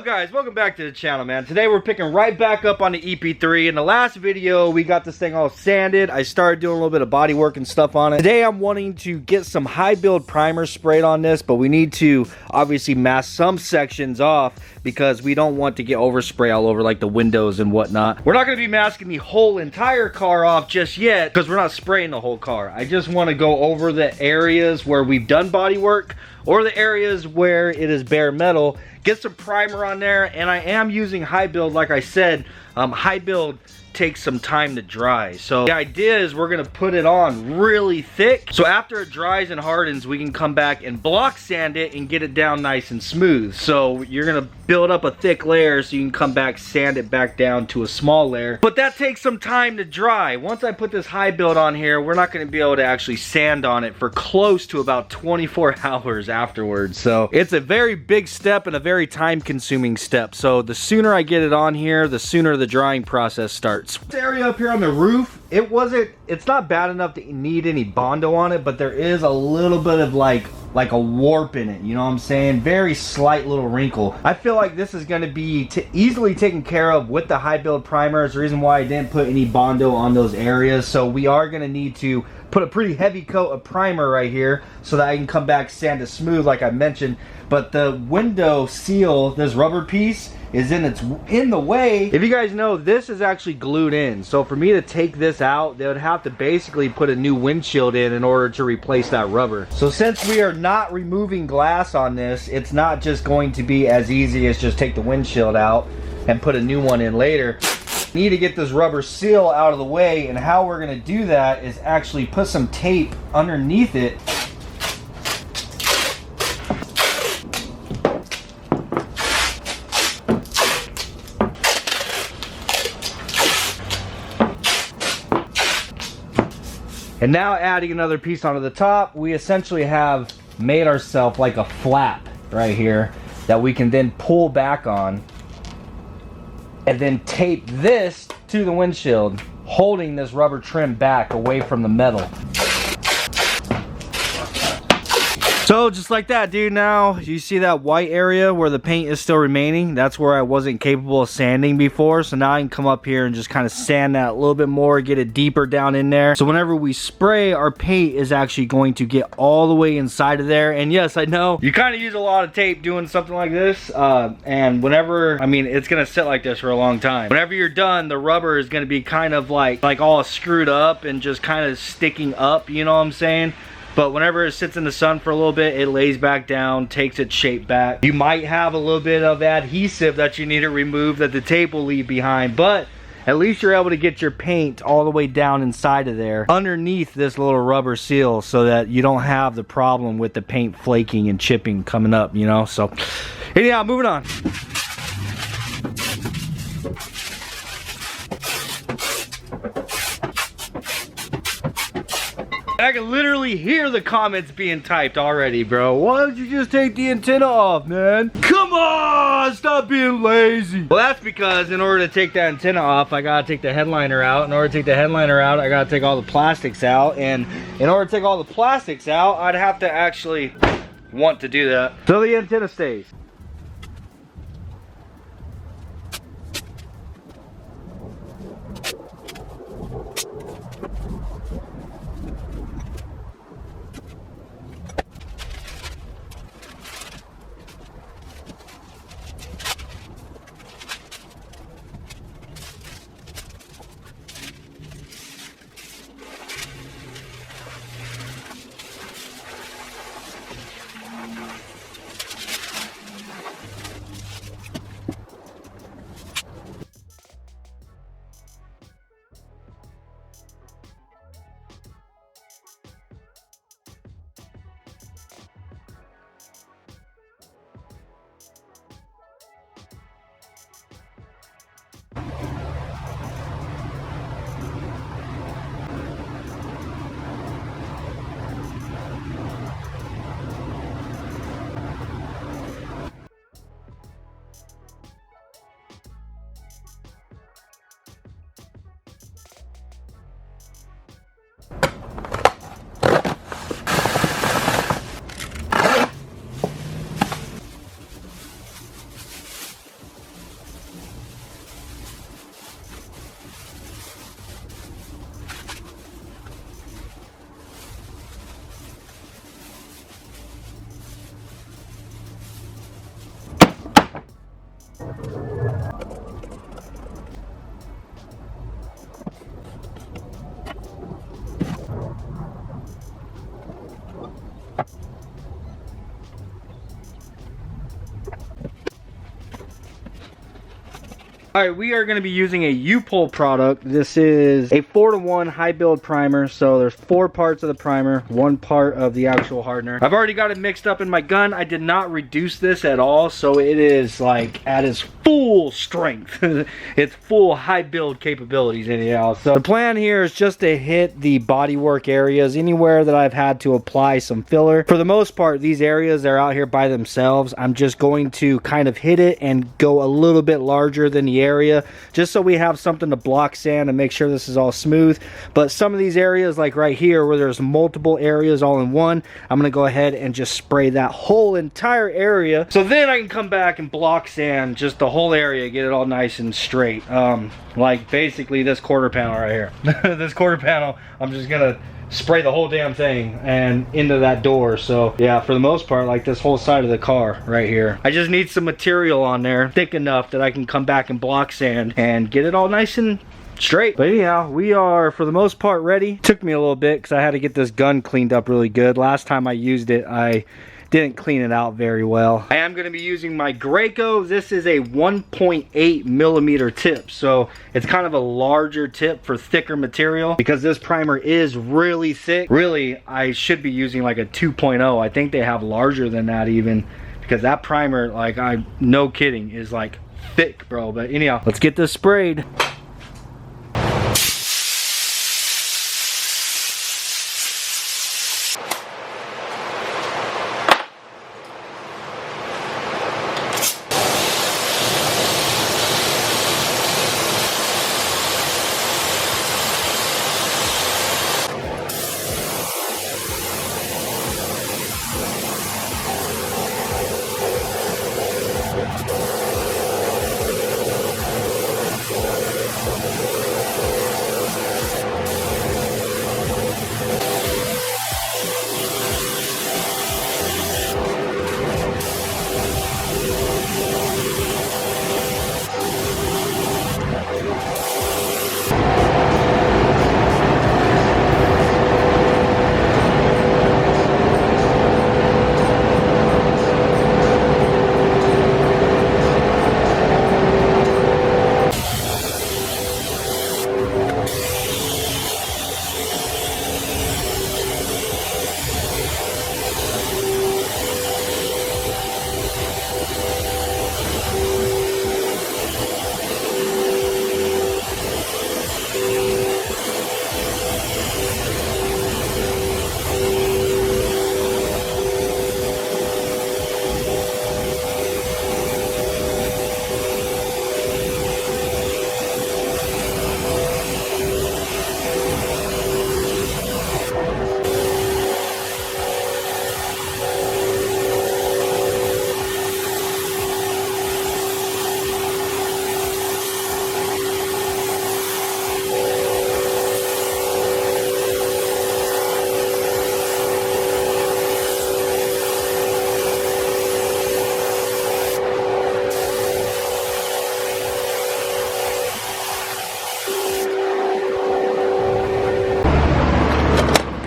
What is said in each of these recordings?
up, guys? Welcome back to the channel, man. Today we're picking right back up on the ep3. In the last video we got this thing all sanded. I started doing a little bit of body work and stuff on it. Today I'm wanting to get some high build primer sprayed on this, but we need to obviously mask some sections off because we don't want to get overspray all over like the windows and whatnot. We're not going to be masking the whole entire car off just yet because we're not spraying the whole car. I just want to go over the areas where we've done body work or the areas where it is bare metal, get some primer on there. And I am using high build, like I said. High build takes some time to dry, so the idea is we're gonna put it on really thick, so after it dries and hardens we can come back and block sand it and get it down nice and smooth. So you're gonna build up a thick layer so you can come back, sand it back down to a small layer, but that takes some time to dry. Once I put this high build on here, we're not going to be able to actually sand on it for close to about 24 hours afterwards. So it's a very big step and a very time consuming step, so the sooner I get it on here, the sooner the drying process starts. This area up here on the roof, it's not bad enough to need any Bondo on it, but there is a little bit of like a warp in it, you know what I'm saying? Very slight little wrinkle. I feel like this is going to be easily taken care of with the high build primer. It's the reason why I didn't put any Bondo on those areas. So we are going to need to put a pretty heavy coat of primer right here so that I can come back, sand it smooth like I mentioned. But the window seal, this rubber piece, is in the way. If you guys know, this is actually glued in, so for me to take this out, they would have to basically put a new windshield in order to replace that rubber. So since we are not removing glass on this, it's not just going to be as easy as just take the windshield out and put a new one in later. Need to get this rubber seal out of the way, and how we're going to do that is actually put some tape underneath it. And now adding another piece onto the top, we essentially have made ourselves like a flap right here that we can then pull back on and then tape this to the windshield, holding this rubber trim back away from the metal. So just like that, dude, now you see that white area where the paint is still remaining? That's where I wasn't capable of sanding before. So now I can come up here and just kind of sand that a little bit more, get it deeper down in there. So whenever we spray, our paint is actually going to get all the way inside of there. And yes, I know you kind of use a lot of tape doing something like this. And whenever, I mean, it's going to sit like this for a long time. Whenever you're done, the rubber is going to be kind of like all screwed up and just kind of sticking up, you know what I'm saying? But whenever it sits in the sun for a little bit, it lays back down, takes its shape back. You might have a little bit of adhesive that you need to remove that the tape will leave behind, but at least you're able to get your paint all the way down inside of there underneath this little rubber seal so that you don't have the problem with the paint flaking and chipping coming up, you know? So anyhow, moving on. I can literally hear the comments being typed already, bro. Why don't you just take the antenna off, man? Come on, stop being lazy. Well, that's because in order to take that antenna off, I gotta take the headliner out. In order to take the headliner out, I gotta take all the plastics out. And in order to take all the plastics out, I'd have to actually want to do that. So the antenna stays. Alright, we are going to be using a U-Pull product. This is a 4-to-1 high build primer. So there's 4 parts of the primer, 1 part of the actual hardener. I've already got it mixed up in my gun. I did not reduce this at all, so it is like at its full strength. It's full high build capabilities anyhow. So the plan here is just to hit the bodywork areas, anywhere that I've had to apply some filler. For the most part, these areas, they're out here by themselves. I'm just going to kind of hit it and go a little bit larger than the area, just so we have something to block sand and make sure this is all smooth. But some of these areas, like right here where there's multiple areas all in one, I'm going to go ahead and just spray that whole entire area, so then I can come back and block sand just the whole area, get it all nice and straight. Like basically this quarter panel right here. This quarter panel, I'm just gonna spray the whole damn thing and into that door. So yeah, for the most part, like this whole side of the car right here, I just need some material on there thick enough that I can come back and block sand and get it all nice and straight. But anyhow, we are for the most part ready. Took me a little bit because I had to get this gun cleaned up really good. Last time I used it, I didn't clean it out very well. I am going to be using my Graco. This is a 1.8 millimeter tip, so it's kind of a larger tip for thicker material because this primer is really thick. Really, I should be using like a 2.0. I think they have larger than that even, because that primer, like, I'm no kidding, is like thick, bro. But anyhow, let's get this sprayed.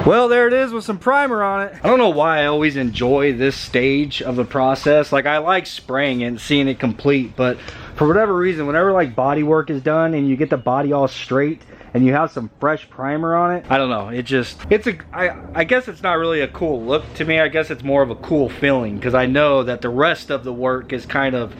Well, there it is with some primer on it. I don't know why I always enjoy this stage of the process. Like, I like spraying it and seeing it complete, but for whatever reason, whenever like body work is done and you get the body all straight and you have some fresh primer on it, I don't know, I guess it's not really a cool look to me. I guess it's more of a cool feeling because I know that the rest of the work is kind of,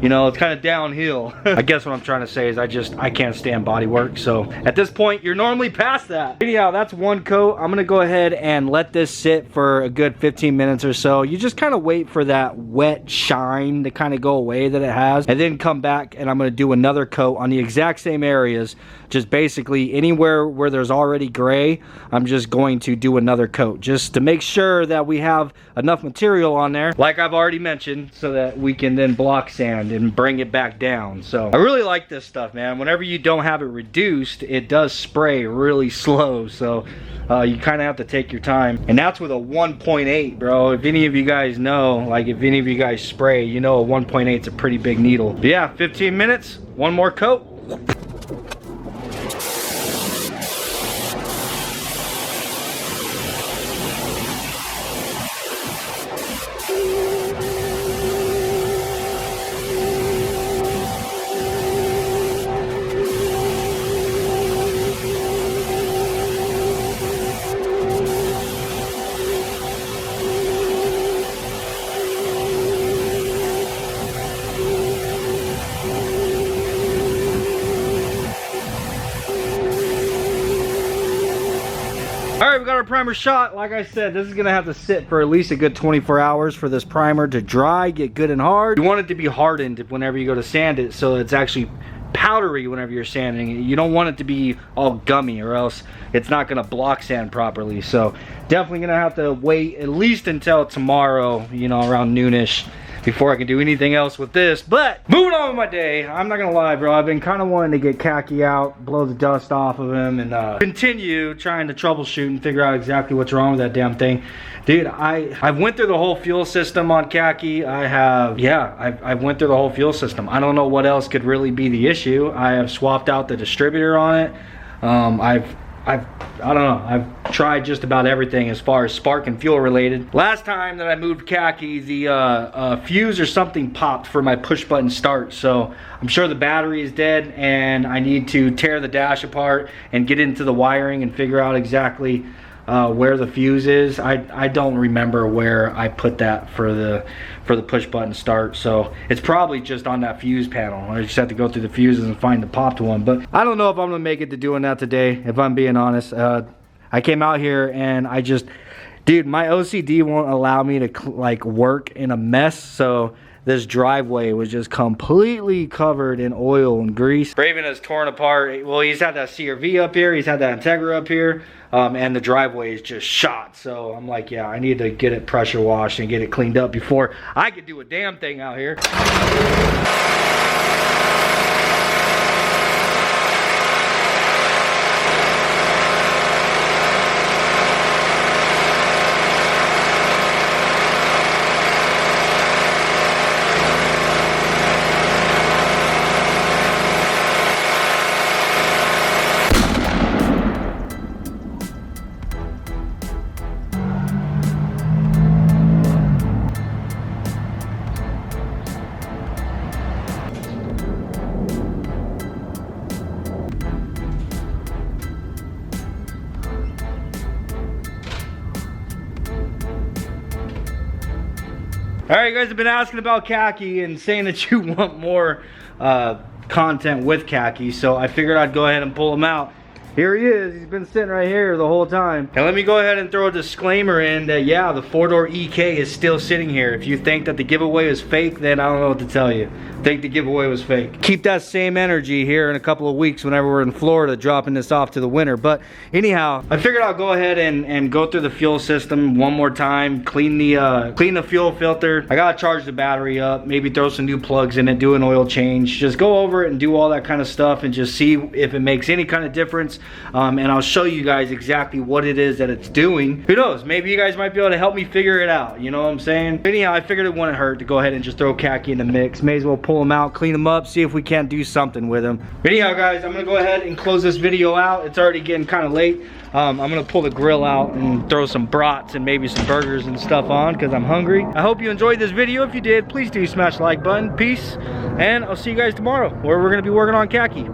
you know, it's kind of downhill. I guess what I'm trying to say is I can't stand body work. So at this point, you're normally past that. Anyhow, that's one coat. I'm gonna go ahead and let this sit for a good 15 minutes or so. You just kind of wait for that wet shine to kind of go away that it has, and then come back and I'm gonna do another coat on the exact same areas. Just basically anywhere where there's already gray, I'm just going to do another coat just to make sure that we have enough material on there, like I've already mentioned, so that we can then block sand and bring it back down. So I really like this stuff, man. Whenever you don't have it reduced, it does spray really slow, so you kind of have to take your time. And that's with a 1.8, bro. If any of you guys know, like if any of you guys spray, you know a 1.8 is a pretty big needle. But yeah, 15 minutes, one more coat. got our primer shot. Like I said, this is gonna have to sit for at least a good 24 hours for this primer to dry, get good and hard. You want it to be hardened whenever you go to sand it, so it's actually powdery whenever you're sanding it. You don't want it to be all gummy, or else it's not gonna block sand properly. So definitely gonna have to wait at least until tomorrow, you know, around noonish, before I can do anything else with this. But moving on with my day, I'm not gonna lie, bro, I've been kind of wanting to get Khaki out, blow the dust off of him, and continue trying to troubleshoot and figure out exactly what's wrong with that damn thing. Dude, I've went through the whole fuel system on Khaki. I've went through the whole fuel system. I don't know what else could really be the issue. I have swapped out the distributor on it. I don't know, I've tried just about everything as far as spark and fuel related. Last time that I moved Khaki, the fuse or something popped for my push button start. So I'm sure the battery is dead, and I need to tear the dash apart and get into the wiring and figure out exactly where the fuse is. I don't remember where I put that for the push button start, so it's probably just on that fuse panel. I just have to go through the fuses and find the popped one. But I don't know if I'm gonna make it to doing that today, if I'm being honest. I came out here and dude, my OCD won't allow me to like work in a mess. So this driveway was just completely covered in oil and grease. Braven is torn apart. Well, he's had that CRV up here, he's had that Integra up here, and the driveway is just shot. So I'm like, yeah, I need to get it pressure washed and get it cleaned up before I could do a damn thing out here. All right, you guys have been asking about Khaki and saying that you want more content with Khaki, so I figured I'd go ahead and pull him out. Here he is. He's been sitting right here the whole time. And let me go ahead and throw a disclaimer in that, yeah, the 4-door EK is still sitting here. If you think that the giveaway is fake, then I don't know what to tell you. Think the giveaway was fake. Keep that same energy here in a couple of weeks whenever we're in Florida, dropping this off to the winter. But anyhow, I figured I'll go ahead and go through the fuel system one more time, clean the fuel filter. I gotta charge the battery up, maybe throw some new plugs in it, do an oil change, just go over it and do all that kind of stuff and just see if it makes any kind of difference. And I'll show you guys exactly what it is that it's doing. Who knows, maybe you guys might be able to help me figure it out, you know what I'm saying? But anyhow, I figured it wouldn't hurt to go ahead and just throw Khaki in the mix. May as well pull him out, clean him up, see if we can't do something with him. But anyhow, guys, I'm gonna go ahead and close this video out. It's already getting kind of late. I'm gonna pull the grill out and throw some brats and maybe some burgers and stuff on because I'm hungry. I hope you enjoyed this video. If you did, please do smash the like button. Peace, and I'll see you guys tomorrow where we're gonna be working on Khaki.